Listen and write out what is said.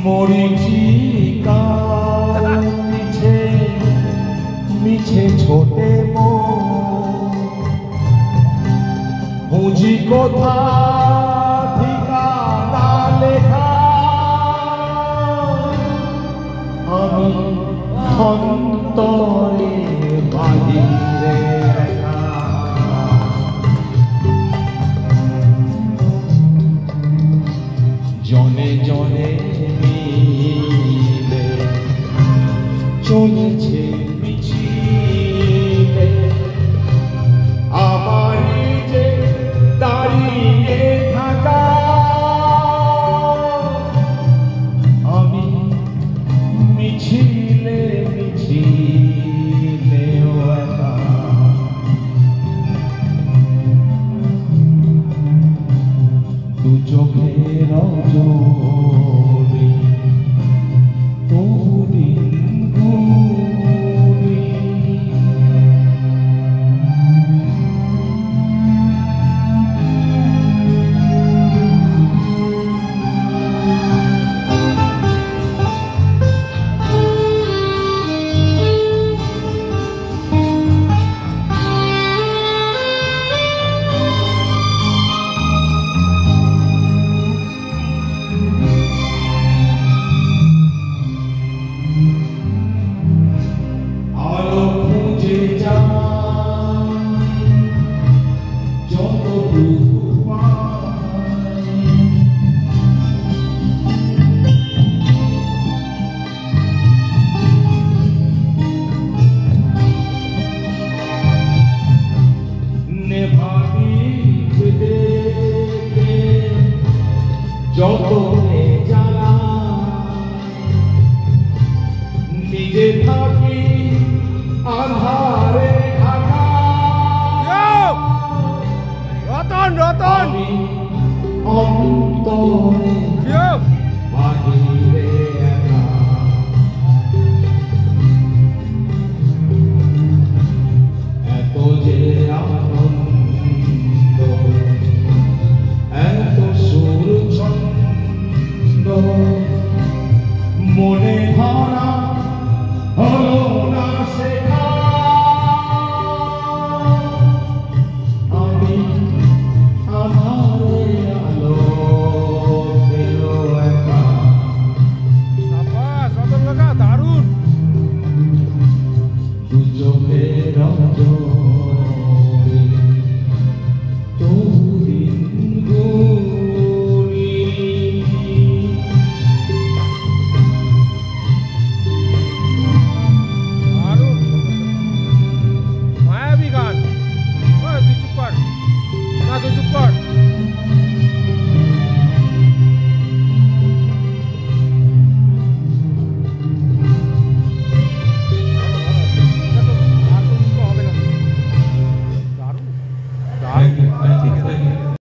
মরিচিকা মিছে মিছে ছোটে বুঝি কোথা ঠিকানা লেখা আমি অন্তরে বাহিরে জনে জনে মিলে চলেছে মিছিলে আমারই যে দাঁড়িয়ে থাকা আমি মিছিলে মিছিলে একা দু চোখের জোরে তোদিন ঘুরি যতনে জানা নিজে থাকি আধারে ঢাকা রতন রতন অন্তরে বাহিরে একা এত যে আনন্দ এত সুর ছন্দ মনে ধরা হলো না শেখা আমি আধারে আলো পেল একা সাবাস রতন কাকা দারুণ দু চোখের জোরে তোদিন ঘুরি দারুণ মায়াবী গান তুই চুপ কর না তুই চুপ কর